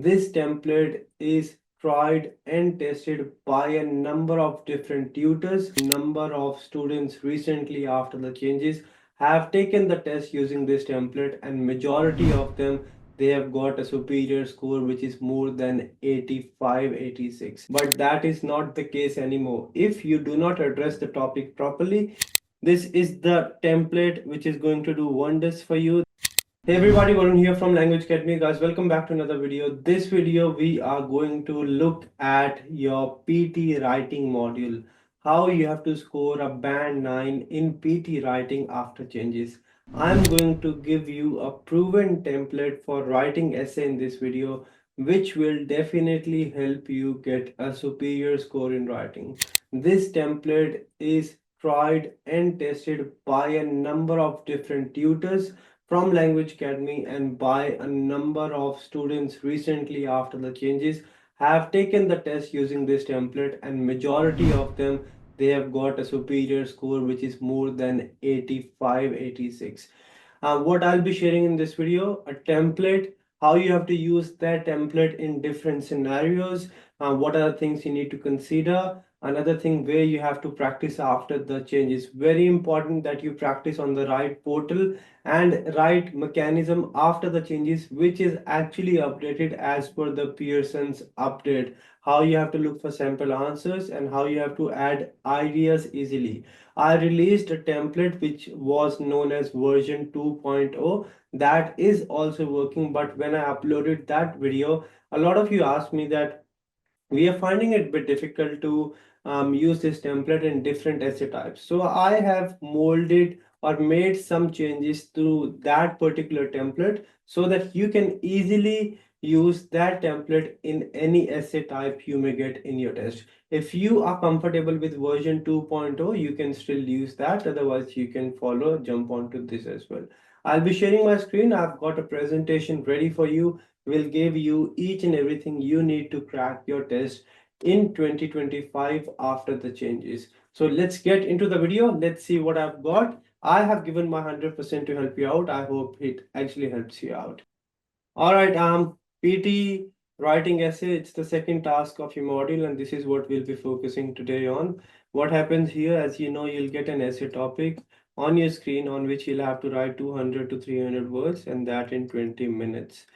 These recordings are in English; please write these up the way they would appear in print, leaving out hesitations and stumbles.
This template is tried and tested by a number of different tutors. Number of students recently after the changes have taken the test using this template, and majority of them, they have got a superior score which is more than 85, 86. But that is not the case anymore. If you do not address the topic properly, this is the template which is going to do wonders for you. Hey everybody, Varun here from Language Academy. Guys, welcome back to another video. This video we are going to look at your PT writing module. How you have to score a band 9 in PT writing after changes. I'm going to give you a proven template for writing essay in this video, which will definitely help you get a superior score in writing. This template is tried and tested by a number of different tutors from Language Academy, and by a number of students recently after the changes have taken the test using this template, and majority of them, they have got a superior score which is more than 85, 86. What I'll be sharing in this video, a template, how you have to use that template in different scenarios, what are the things you need to consider. Another thing where you have to practice after the change. Is very important that you practice on the right portal and right mechanism after the changes, which is actually updated as per the Pearson's update. How you have to look for sample answers and how you have to add ideas easily. I released a template which was known as version 2.0 that is also working, but when I uploaded that video, a lot of you asked me that we are finding it a bit difficult to use this template in different essay types. So I have molded or made some changes to that particular template so that you can easily use that template in any essay type you may get in your test. If you are comfortable with version 2.0, you can still use that. Otherwise, you can follow, jump onto this as well. I'll be sharing my screen. I've got a presentation ready for you. Will give you each and everything you need to crack your test in 2025 after the changes. So let's get into the video. Let's see what I've got. I have given my 100% to help you out. I hope it actually helps you out. All right, PT writing essay, it's the second task of your module, and this is what we'll be focusing today on. What happens here, as you know, you'll get an essay topic on your screen on which you'll have to write 200 to 300 words, and that in 20 minutes.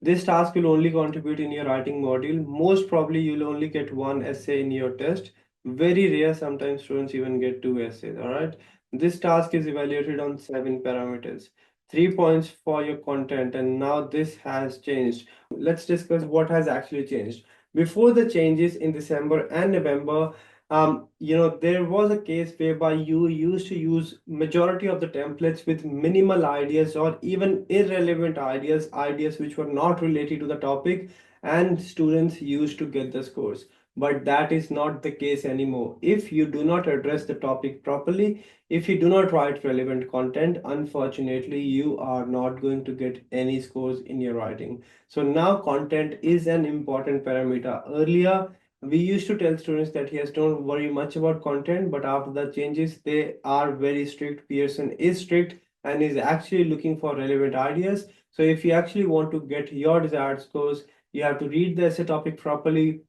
This task will only contribute in your writing module. Most probably you'll only get one essay in your test. Very rare, sometimes students even get two essays, all right? This task is evaluated on 7 parameters. 3 points for your content, and now this has changed. Let's discuss what has actually changed. Before the changes in December and November, there was a case whereby you used to use majority of the templates with minimal ideas or even irrelevant ideas which were not related to the topic, and students used to get the scores. But that is not the case anymore. If you do not address the topic properly, if you do not write relevant content, unfortunately, you are not going to get any scores in your writing. So now content is an important parameter. Earlier, we used to tell students that yes, don't worry much about content, but after the changes, they are very strict. Pearson is strict and is actually looking for relevant ideas. So if you actually want to get your desired scores, you have to read the essay topic properly,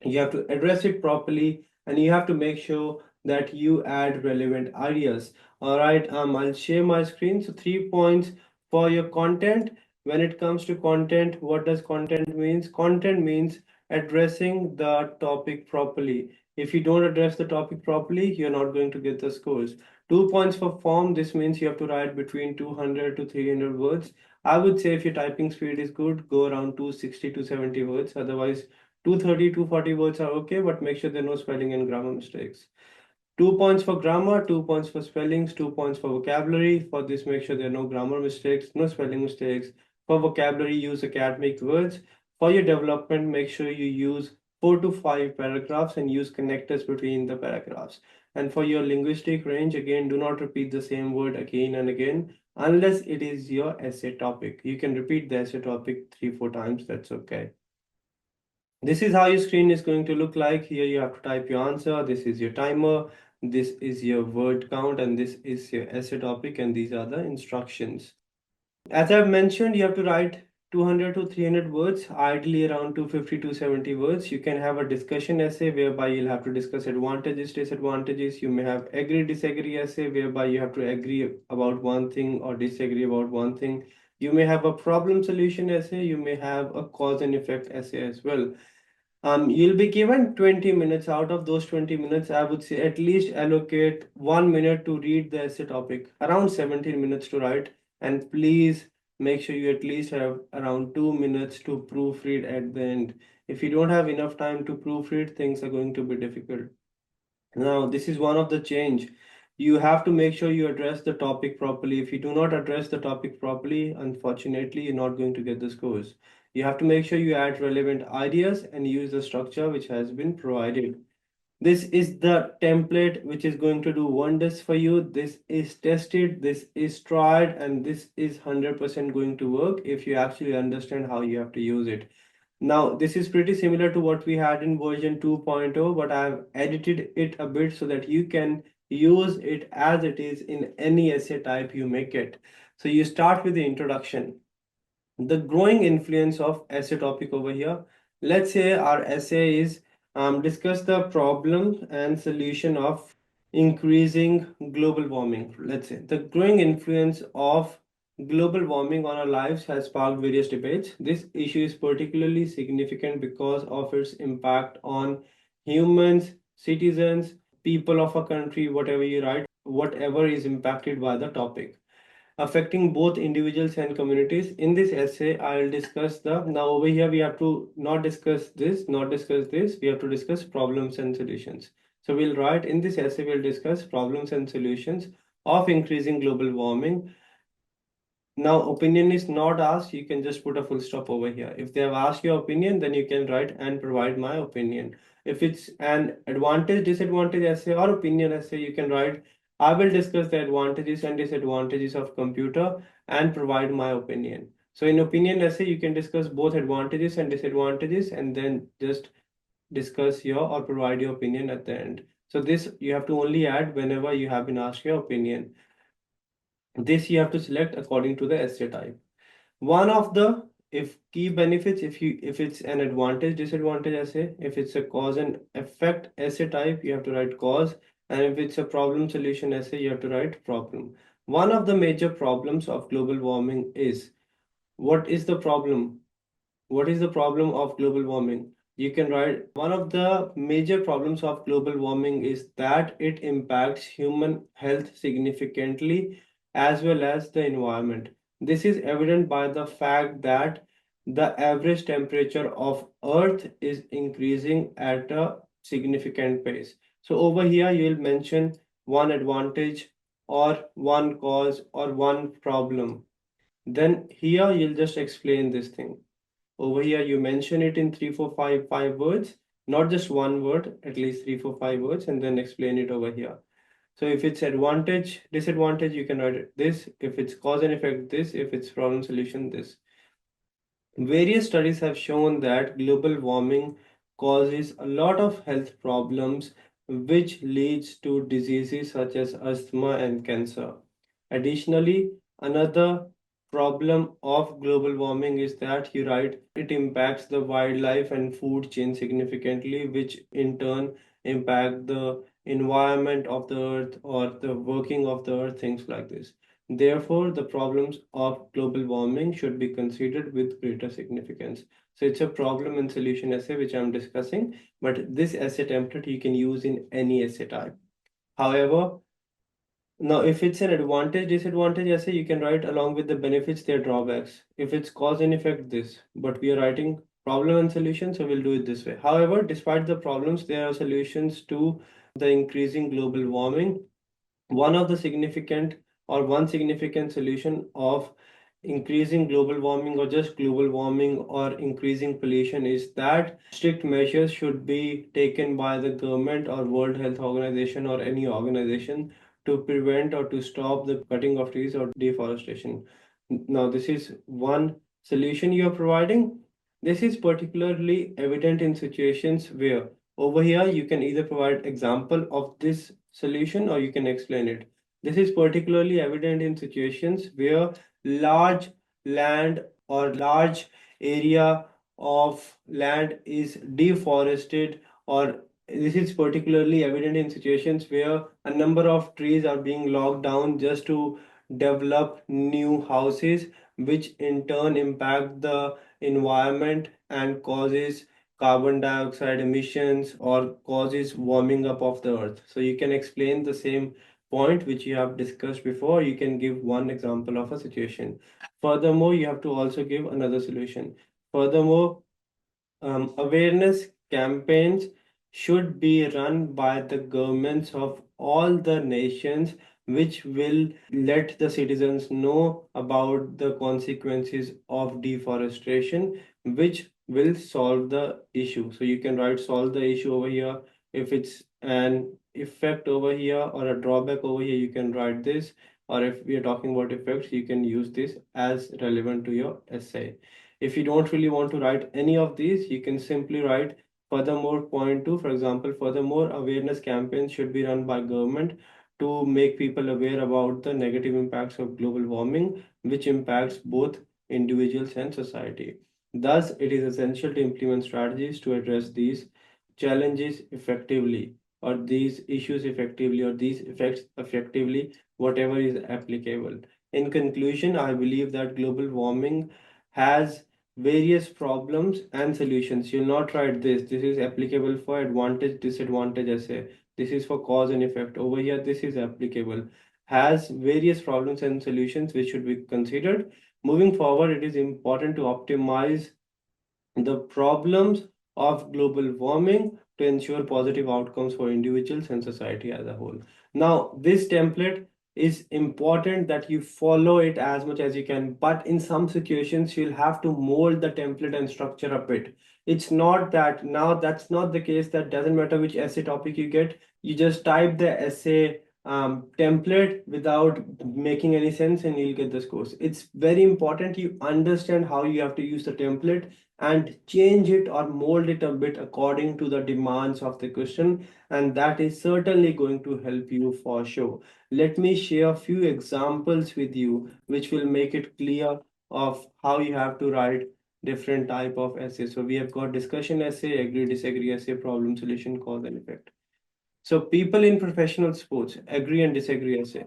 you have to address it properly, and you have to make sure that you add relevant ideas. All right, I'll share my screen. So 3 points for your content. When it comes to content, what does content means? Content means addressing the topic properly. If you don't address the topic properly, you're not going to get the scores. 2 points for form. This means you have to write between 200 to 300 words. I would say if your typing speed is good, go around 260 to 70 words. Otherwise, 230, 240 words are okay, but make sure there are no spelling and grammar mistakes. 2 points for grammar, 2 points for spellings, 2 points for vocabulary. For this, make sure there are no grammar mistakes, no spelling mistakes. For vocabulary, use academic words. For your development, make sure you use 4 to 5 paragraphs and use connectors between the paragraphs. And for your linguistic range, again, do not repeat the same word again and again unless it is your essay topic. You can repeat the essay topic 3, 4 times, that's okay. This is how your screen is going to look like. Here you have to type your answer. This is your timer. This is your word count, and this is your essay topic, and these are the instructions. As I've mentioned, you have to write 200 to 300 words, ideally around 250 to 70 words. You can have a discussion essay whereby you'll have to discuss advantages, disadvantages. You may have agree, disagree essay whereby you have to agree about one thing or disagree about one thing. You may have a problem solution essay. You may have a cause and effect essay as well. You'll be given 20 minutes. Out of those 20 minutes, I would say at least allocate 1 minute to read the essay topic, around 17 minutes to write, and please make sure you at least have around 2 minutes to proofread at the end. If you don't have enough time to proofread, things are going to be difficult. Now, this is one of the change. You have to make sure you address the topic properly. If you do not address the topic properly, unfortunately, you're not going to get the scores. You have to make sure you add relevant ideas and use the structure which has been provided. This is the template which is going to do wonders for you. This is tested, this is tried, and this is 100% going to work if you actually understand how you have to use it. Now, this is pretty similar to what we had in version 2.0, but I've edited it a bit so that you can use it as it is in any essay type you make it. So you start with the introduction, the growing influence of essay topic over here. Let's say our essay is discuss the problem and solution of increasing global warming. Let's say the growing influence of global warming on our lives has sparked various debates. This issue is particularly significant because of its impact on humans, citizens, people of a country, whatever you write, whatever is impacted by the topic affecting both individuals and communities. In this essay, I'll discuss the, now over here, we have to not discuss this, not discuss this, we have to discuss problems and solutions. So we'll write in this essay, we'll discuss problems and solutions of increasing global warming. Now, opinion is not asked, you can just put a full stop over here. If they have asked your opinion, then you can write and provide my opinion. If it's an advantage, disadvantage essay or opinion essay, you can write, I will discuss the advantages and disadvantages of computer and provide my opinion. So in opinion essay, you can discuss both advantages and disadvantages and then just discuss your or provide your opinion at the end. So this you have to only add whenever you have been asked your opinion. This you have to select according to the essay type. One of the if key benefits, if it's an advantage disadvantage essay, if it's a cause and effect essay type, you have to write cause, and if it's a problem solution essay, you have to write problem. One of the major problems of global warming is, what is the problem? What is the problem of global warming? You can write, one of the major problems of global warming is that it impacts human health significantly as well as the environment. This is evident by the fact that the average temperature of Earth is increasing at a significant pace. So over here, you will mention one advantage or one cause or one problem. Then here you'll just explain this thing. Over here, you mention it in three, four, five words, not just one word, at least three, four, 5 words, and then explain it over here. So if it's advantage, disadvantage, you can write it this. If it's cause and effect, this. If it's problem solution, this. Various studies have shown that global warming causes a lot of health problems, which leads to diseases such as asthma and cancer. Additionally, another problem of global warming is that you write it impacts the wildlife and food chain significantly, which in turn impact the environment of the earth or the working of the earth, things like this. Therefore, the problems of global warming should be considered with greater significance. So it's a problem and solution essay which I'm discussing, but this essay template you can use in any essay type. However, now if it's an advantage, disadvantage essay, you can write along with the benefits, their drawbacks. If it's cause and effect, this, but we are writing problem and solution, so we'll do it this way. However, despite the problems, there are solutions to the increasing global warming. One of the significant or one significant solution of increasing global warming or just global warming or increasing pollution is that strict measures should be taken by the government or World Health Organization or any organization to prevent or to stop the cutting of trees or deforestation. Now, this is one solution you are providing. This is particularly evident in situations where over here you can either provide example of this solution or you can explain it. This is particularly evident in situations where large land or large area of land is deforested, or this is particularly evident in situations where a number of trees are being logged down just to develop new houses, which in turn impact the environment and causes carbon dioxide emissions or causes warming up of the earth. So you can explain the same point which you have discussed before. You can give one example of a situation. Furthermore, you have to also give another solution. Furthermore, awareness campaigns should be run by the governments of all the nations, which will let the citizens know about the consequences of deforestation, which will solve the issue. So you can write solve the issue over here. If it's an effect over here or a drawback over here, you can write this. Or if we are talking about effects, you can use this as relevant to your essay. If you don't really want to write any of these, you can simply write furthermore point two. For example, furthermore, awareness campaigns should be run by government to make people aware about the negative impacts of global warming, which impacts both individuals and society. Thus, it is essential to implement strategies to address these challenges effectively, or these issues effectively, or these effects effectively, whatever is applicable. In conclusion, I believe that global warming has various problems and solutions. You'll not write this. This is applicable for advantage, disadvantage essay. This is for cause and effect. Over here, this is applicable. Has various problems and solutions which should be considered. Moving forward, it is important to optimize the problems of global warming to ensure positive outcomes for individuals and society as a whole. Now, this template is important that you follow it as much as you can, but in some situations, you'll have to mold the template and structure a bit. It's not that now that's not the case. That doesn't matter which essay topic you get, you just type the essay template without making any sense and you'll get the scores. It's very important you understand how you have to use the template and change it or mold it a bit according to the demands of the question, and that is certainly going to help you for sure. Let me share a few examples with you which will make it clear of how you have to write different type of essays. So we have got discussion essay, agree disagree essay, problem solution, cause and effect. So people in professional sports, agree and disagree essay.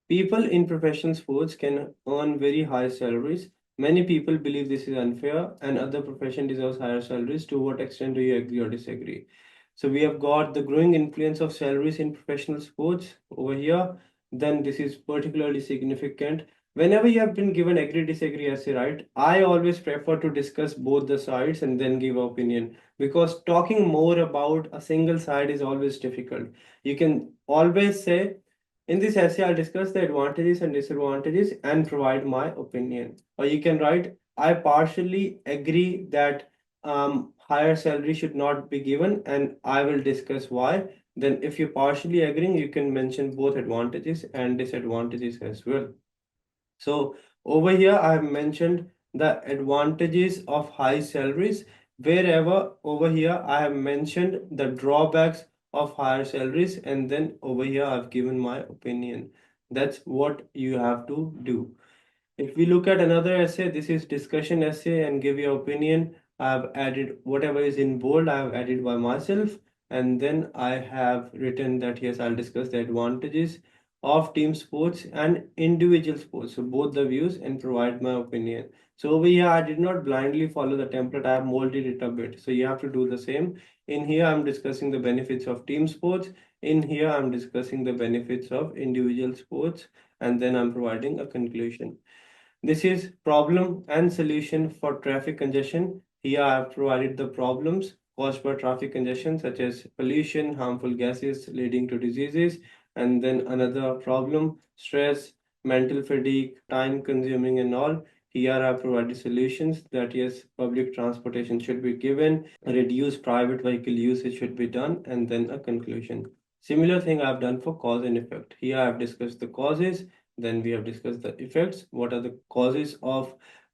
People in professional sports can earn very high salaries. Many people believe this is unfair and other profession deserves higher salaries. To what extent do you agree or disagree? So we have got the growing influence of salaries in professional sports over here. Then this is particularly significant. Whenever you have been given agree disagree essay, right? I always prefer to discuss both the sides and then give opinion, because talking more about a single side is always difficult. You can always say in this essay, I'll discuss the advantages and disadvantages and provide my opinion. Or you can write, I partially agree that higher salary should not be given, and I will discuss why. Then, if you're partially agreeing, you can mention both advantages and disadvantages as well. So over here, I have mentioned the advantages of high salaries. Wherever over here, I have mentioned the drawbacks of higher salaries, and then over here, I've given my opinion. That's what you have to do. If we look at another essay, this is discussion essay and give your opinion. I've added whatever is in bold, I've added by myself. And then I have written that yes, I'll discuss the advantages of team sports and individual sports. So both the views and provide my opinion. So over here, I did not blindly follow the template. I have molded it a bit. So you have to do the same. In here, I'm discussing the benefits of team sports. In here, I'm discussing the benefits of individual sports. And then I'm providing a conclusion. This is problem and solution for traffic congestion. Here I have provided the problems caused by traffic congestion, such as pollution, harmful gases leading to diseases, and then another problem, stress, mental fatigue, time consuming and all. Here I have provided solutions that yes, public transportation should be given, reduce private vehicle usage should be done, and then a conclusion. Similar thing I've done for cause and effect. Here I have discussed the causes, then we have discussed the effects. What are the causes of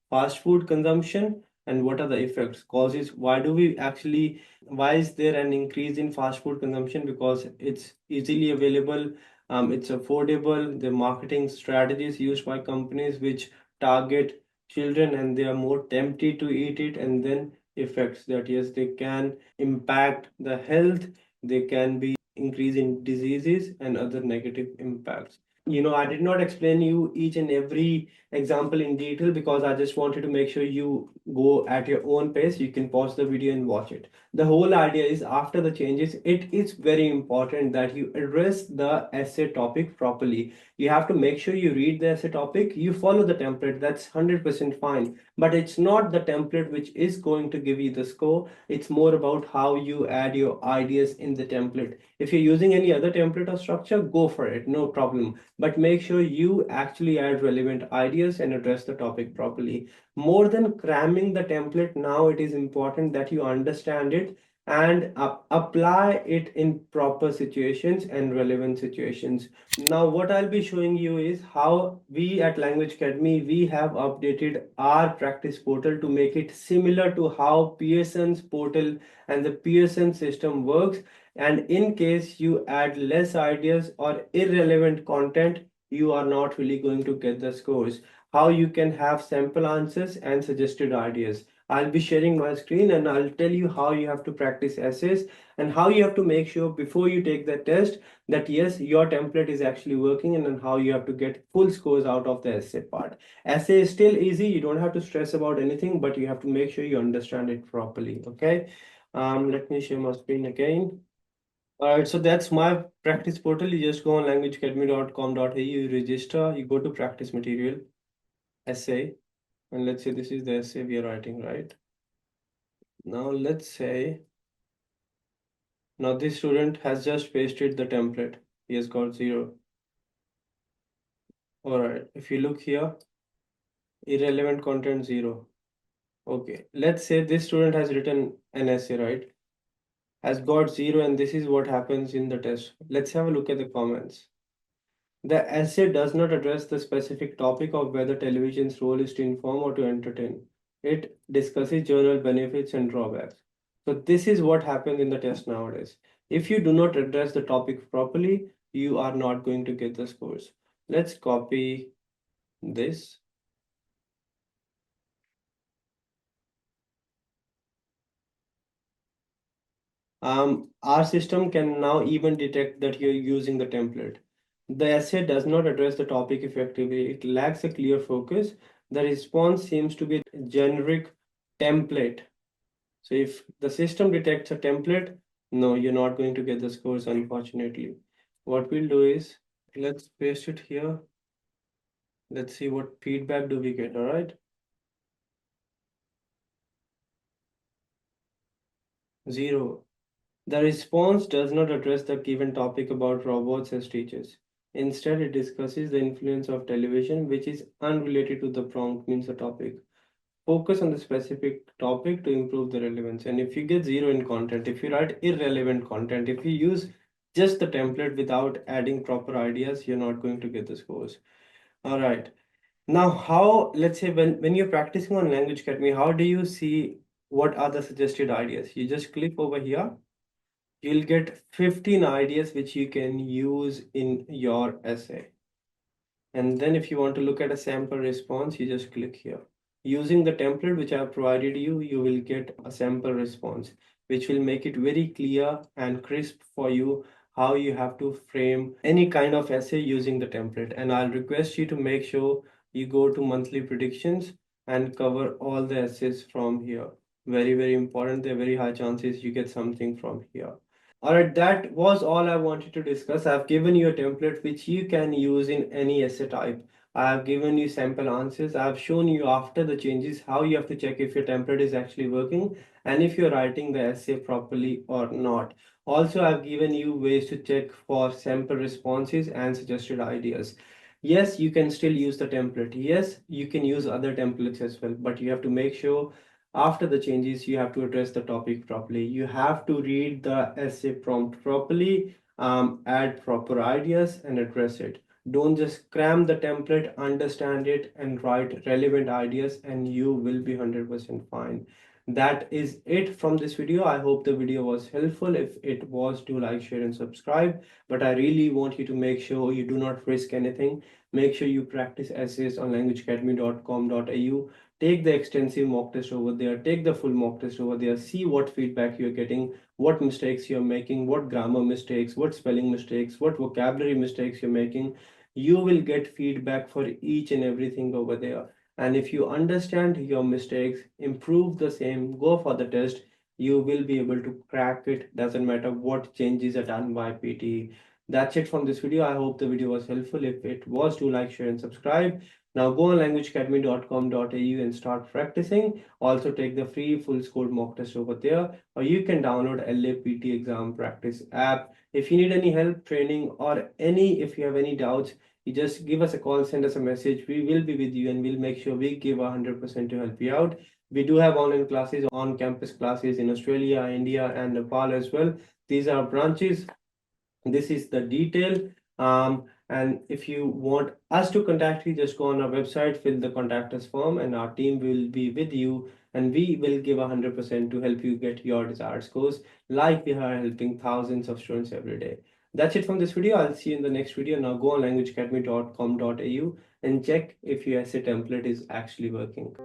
fast food consumption and what are the effects? Causes, why do we actually, why is there an increase in fast food consumption? Because it's easily available, it's affordable. The marketing strategies used by companies which target children and they are more tempted to eat it, and then effects that yes, they can impact the health, they can be increase in diseases and other negative impacts. I did not explain you each and every example in detail because I just wanted to make sure you go at your own pace. You can pause the video and watch it. The whole idea is after the changes, it is very important that you address the essay topic properly. You have to make sure you read the essay topic, you follow the template, that's 100% fine. But it's not the template which is going to give you the score. It's more about how you add your ideas in the template. If you're using any other template or structure, go for it, no problem. But make sure you actually add relevant ideas and address the topic properly. More than cramming the template, now it is important that you understand it and apply it in proper situations and relevant situations. Now, what I'll be showing you is how we at Language Academy, we have updated our practice portal to make it similar to how Pearson's portal and the Pearson system works. And in case you add less ideas or irrelevant content, you are not really going to get the scores. How you can have sample answers and suggested ideas. I'll be sharing my screen and I'll tell you how you have to practice essays and how you have to make sure before you take the test that yes, your template is actually working, and then how you have to get full scores out of the essay part. Essay is still easy, you don't have to stress about anything, but you have to make sure you understand it properly. Okay, let me share my screen again. All right, so that's my practice portal. You just go on languageacademy.com.au, you register, you go to practice material, essay, and let's say this is the essay we are writing, right? Now let's say, now this student has just pasted the template. He has got 0. All right, if you look here, irrelevant content 0. Okay, let's say this student has written an essay, right? Has got 0, and this is what happens in the test. Let's have a look at the comments. The essay does not address the specific topic of whether television's role is to inform or to entertain. It discusses journal benefits and drawbacks. So this is what happens in the test nowadays. If you do not address the topic properly, you are not going to get the scores. Let's copy this. Our system can now even detect that you're using the template. The essay does not address the topic effectively. It lacks a clear focus. The response seems to be a generic template. So if the system detects a template, no, you're not going to get the scores, unfortunately. What we'll do is, let's paste it here. Let's see what feedback do we get, all right? 0. The response does not address the given topic about robots as teachers. Instead, it discusses the influence of television, which is unrelated to the prompt, means the topic. Focus on the specific topic to improve the relevance. And if you get 0 in content, if you write irrelevant content, if you use just the template without adding proper ideas, you're not going to get the scores. All right. Now, how, let's say when you're practicing on Language Academy, how do you see what are the suggested ideas? You just click over here, you'll get 15 ideas which you can use in your essay. And then if you want to look at a sample response, you just click here. Using the template which I have provided you, you will get a sample response, which will make it very clear and crisp for you how you have to frame any kind of essay using the template. And I'll request you to make sure you go to monthly predictions and cover all the essays from here. Very, very important. There are very high chances you get something from here. All right, that was all I wanted to discuss. I've given you a template which you can use in any essay type. I have given you sample answers. I've shown you after the changes how you have to check if your template is actually working and if you're writing the essay properly or not. Also, I've given you ways to check for sample responses and suggested ideas. Yes, you can still use the template. Yes, you can use other templates as well, but you have to make sure after the changes, you have to address the topic properly. You have to read the essay prompt properly, add proper ideas, and address it. Don't just cram the template, understand it, and write relevant ideas, and you will be 100% fine. That is it from this video. I hope the video was helpful. If it was, do like, share, and subscribe. But I really want you to make sure you do not risk anything. Make sure you practice essays on languageacademy.com.au. Take the extensive mock test over there. Take the full mock test over there. See what feedback you're getting, what mistakes you're making, what grammar mistakes, what spelling mistakes, what vocabulary mistakes you're making. You will get feedback for each and everything over there. And if you understand your mistakes, improve the same, go for the test, you will be able to crack it. Doesn't matter what changes are done by PTE. That's it from this video. I hope the video was helpful. If it was, do like, share, and subscribe. Now go on languageacademy.com.au and start practicing. Also take the free full score mock test over there, or you can download LAPT exam practice app. If you need any help, training, or if you have any doubts, you just give us a call, send us a message. We will be with you and we'll make sure we give 100% to help you out. We do have online classes, on campus classes in Australia, India, and Nepal as well. These are branches. This is the detail. And if you want us to contact you, just go on our website, fill the contact us form, and our team will be with you. And we will give 100% to help you get your desired scores, like we are helping thousands of students every day. That's it from this video. I'll see you in the next video. Now go on languageacademy.com.au and check if your essay template is actually working.